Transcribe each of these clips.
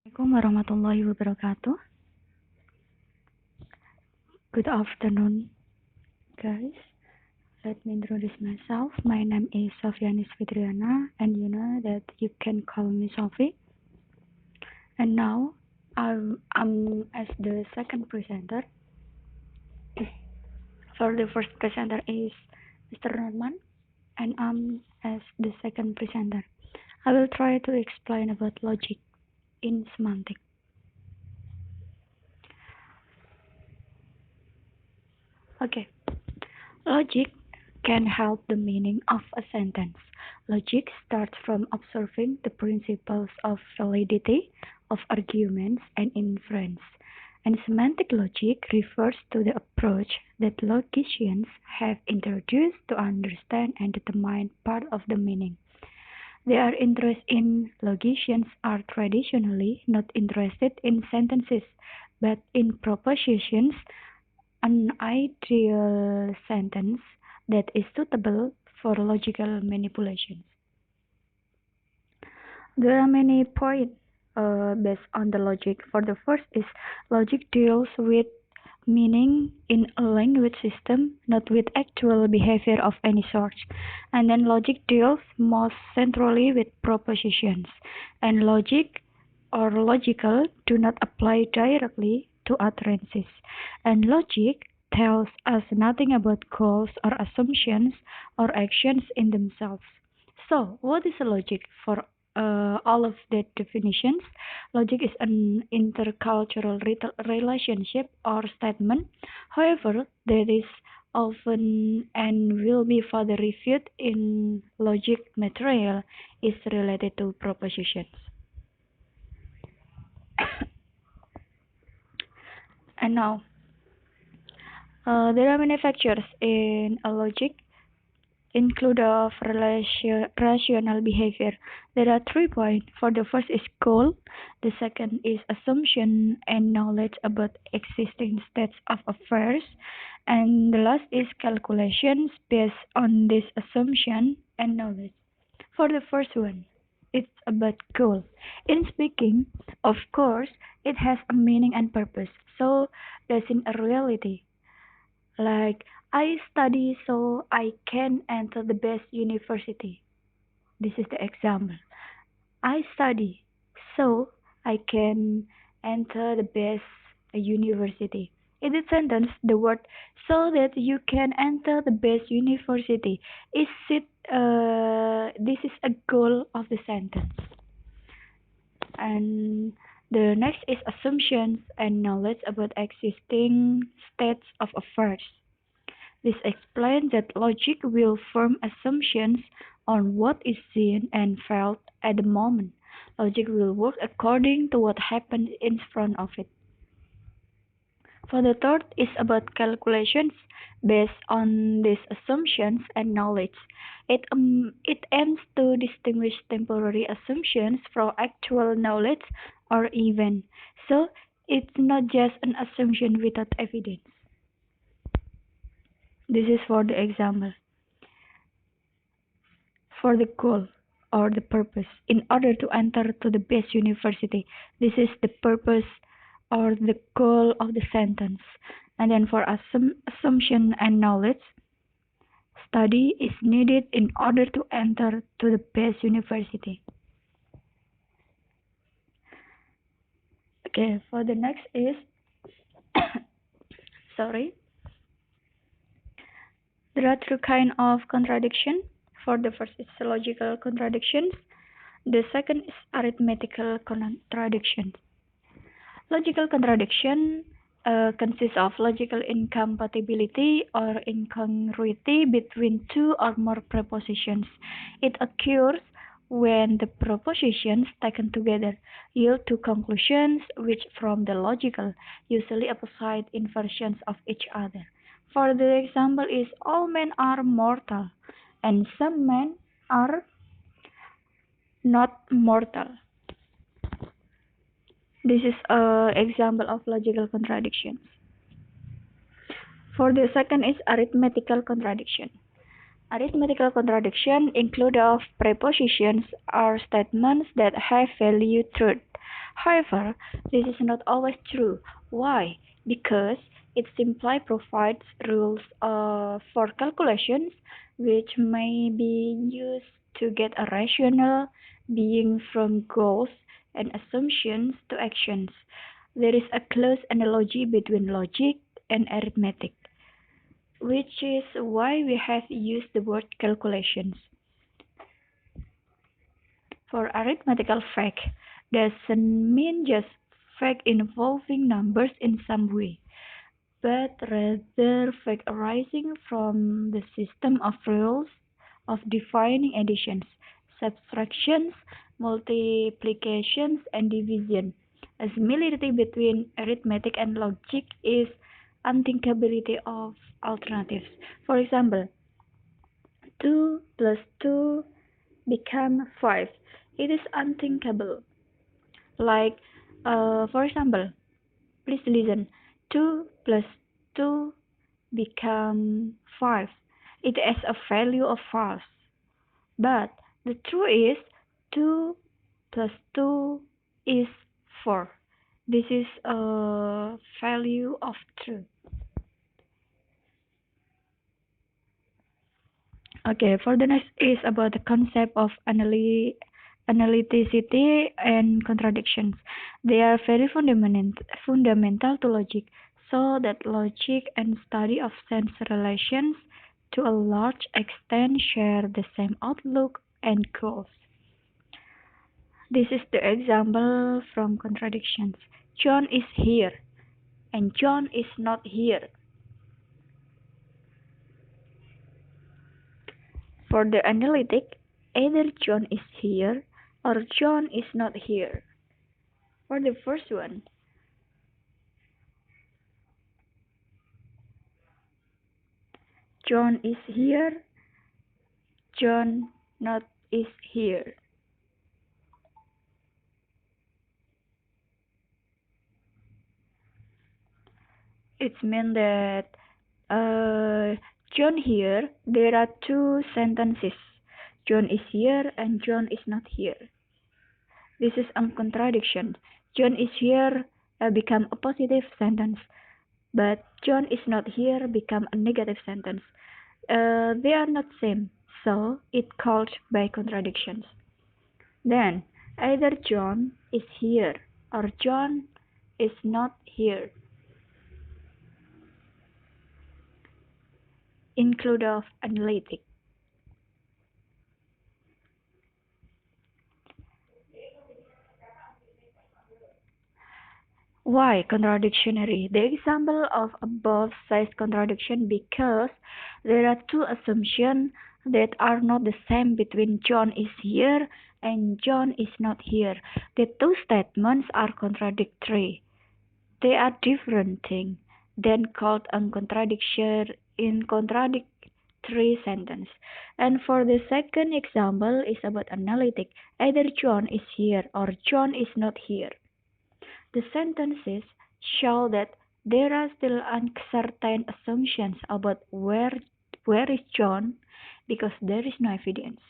Assalamualaikum warahmatullahi wabarakatuh. Good afternoon, guys. Let me introduce myself. My name is Sofianis Fitriana, and you know that you can call me Sophie. And now I'm as the second presenter. For the first presenter is Mr. Norman, and I'm as the second presenter. I will try to explain about logic in semantics. Okay. Logic can help the meaning of a sentence. Logic starts from observing the principles of validity of arguments and inference. And semantic logic refers to the approach that logicians have introduced to understand and determine part of the meaning. Their interest in logicians are traditionally not interested in sentences, but in propositions, an ideal sentence that is suitable for logical manipulations. There are many points based on the logic. For the first is logic deals with meaning in a language system, not with actual behavior of any sort. And then logic deals most centrally with propositions. And logic or logical do not apply directly to utterances. And logic tells us nothing about goals or assumptions or actions in themselves. So, what is a logic? For all of the definitions, logic is an intercultural relationship or statement. However, that is often and will be further reviewed in logic material is related to propositions. And now, there are many factors in a logic include of rational behavior. There are 3 points. For the first is goal, the second is assumption and knowledge about existing states of affairs, and the last is calculations based on this assumption and knowledge. For the first one, it's about goal. In speaking, of course, it has a meaning and purpose. So that's in a reality. Like, I study so I can enter the best university. This is the example. I study so I can enter the best university. In the sentence, the word so that you can enter the best university is it. This is a goal of the sentence. And the next is assumptions and knowledge about existing states of affairs. This explains that logic will form assumptions on what is seen and felt at the moment. Logic will work according to what happens in front of it. For the third is about calculations based on these assumptions and knowledge. It aims to distinguish temporary assumptions from actual knowledge or event. So it's not just an assumption without evidence. This is for the example. For the goal or the purpose in order to enter to the best university. This is the purpose or the goal of the sentence. And then for assumption and knowledge, study is needed in order to enter to the best university. Okay, for the next is sorry. There are two kinds of contradiction. For the first is logical contradictions. The second is arithmetical contradiction. Logical contradiction consists of logical incompatibility or incongruity between two or more propositions. It occurs when the propositions taken together yield two conclusions which from the logical, usually opposite inversions of each other. For the example is all men are mortal and some men are not mortal. This is an example of logical contradictions. For the second is arithmetical contradiction. Arithmetical contradiction include of prepositions or statements that have value truth. However, this is not always true. Why? Because it simply provides rules for calculations which may be used to get a rational being from goals and assumptions to actions. There is a close analogy between logic and arithmetic, which is why we have used the word calculations. For arithmetical fact doesn't mean just fact involving numbers in some way, but rather fact arising from the system of rules of defining additions, subtractions, multiplications, and division. A similarity between arithmetic and logic is unthinkability of alternatives. For example, 2 plus 2 become 5. It is unthinkable. Like, for example, please listen. 2 plus 2 become 5. It has a value of 5. But the truth is 2 plus 2 is 4. This is a value of truth. Okay, for the next is about the concept of analyticity and contradictions. They are very fundamental to logic, so that logic and study of sense relations to a large extent share the same outlook and goals. This is the example from contradictions. John is here and John is not here. For the analytic, either John is here or John is not here. For the first one, John is here, John not is here. It means that John here, there are two sentences. John is here and John is not here. This is a contradiction. John is here become a positive sentence, but John is not here become a negative sentence. They are not same, so it called by contradictions. Then either John is here or John is not here. Include of analytic. Why contradictionary? The example of above says contradiction because there are two assumptions that are not the same between John is here and John is not here. The two statements are contradictory. They are different things, then called a contradiction in contradictory sentence. And for the second example is about analytic. Either John is here or John is not here. The sentences show that there are still uncertain assumptions about where is John because there is no evidence.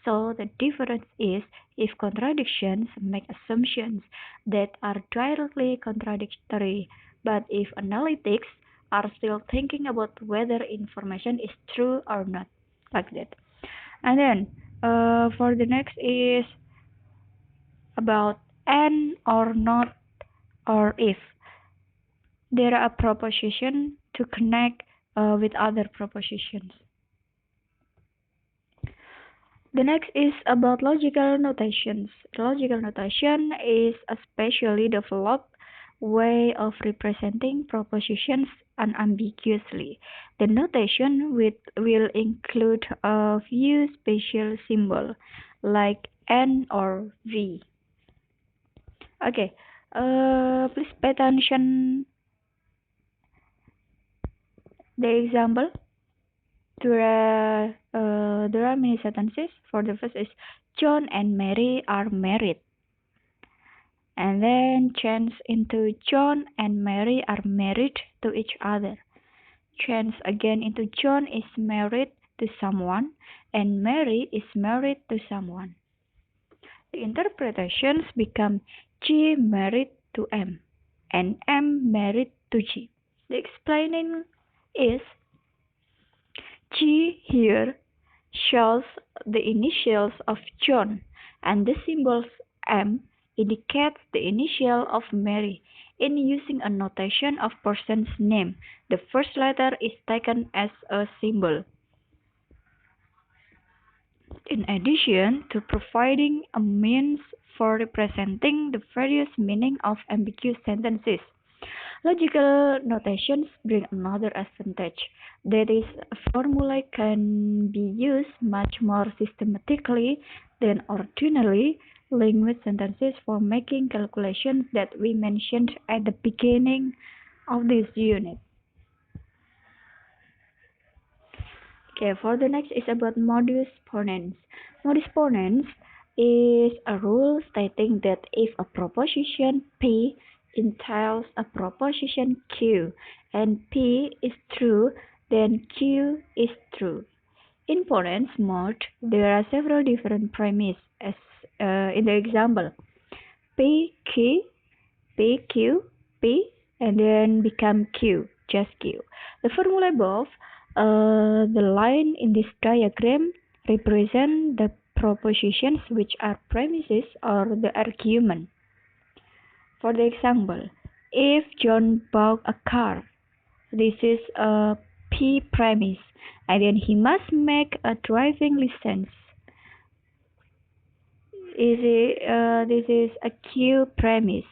So the difference is if contradictions make assumptions that are directly contradictory, but if analytics are still thinking about whether information is true or not, like that. And then for the next is about and or not or if. There are propositions to connect with other propositions. The next is about logical notations. Logical notation is a specially developed way of representing propositions unambiguously. The notation will include a few special symbols like N or V. Okay, please pay attention the example. There are many sentences. For the first is John and Mary are married, and then change into John and Mary are married to each other. Change again into John is married to someone, and Mary is married to someone. The interpretations become G married to M and M married to G. The explaining is G here shows the initials of John, and the symbol M indicates the initial of Mary. In using a notation of person's name, the first letter is taken as a symbol. In addition to providing a means for representing the various meaning of ambiguous sentences, logical notations bring another advantage. That is, formulae can be used much more systematically than ordinary language sentences for making calculations that we mentioned at the beginning of this unit. Okay, for the next is about modus ponens. Modus ponens is a rule stating that if a proposition P entails a proposition Q and P is true, then Q is true. In ponens mode, there are several different premises as in the example. P, Q, P, Q, P, and then become Q, just Q. The formula above, the line in this diagram represent the propositions which are premises or the argument. For the example, if John bought a car, this is a P premise, and then he must make a driving license. This is a Q premise.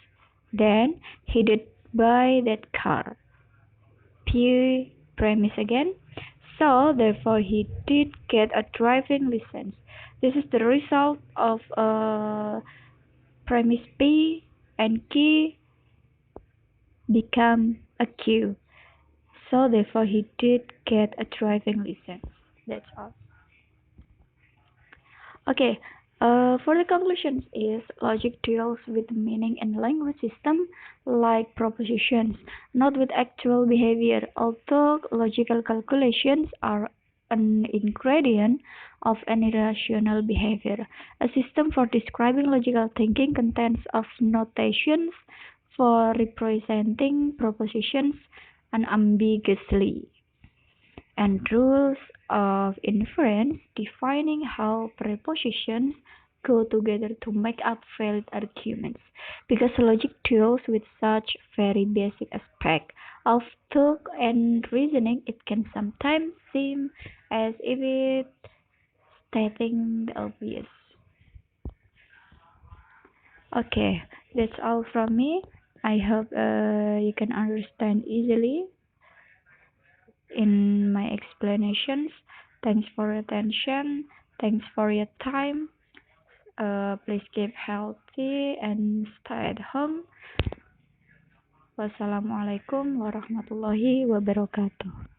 Then he did buy that car. P premise again. So therefore he did get a driving license. This is the result of premise P and Q become a Q. So therefore he did get a driving license. That's all. Okay, for the conclusions is logic deals with meaning and language system like propositions, not with actual behavior, although logical calculations are an ingredient of any rational behavior. A system for describing logical thinking contains of notations for representing propositions unambiguously, and rules of inference defining how prepositions go together to make up valid arguments. Because logic deals with such very basic aspect of thought and reasoning, it can sometimes seem as if it stating the obvious. Okay, that's all from me. I hope you can understand easily in my explanations. Thanks for your attention. Thanks for your time. Please keep healthy and stay at home. Wassalamualaikum warahmatullahi wabarakatuh.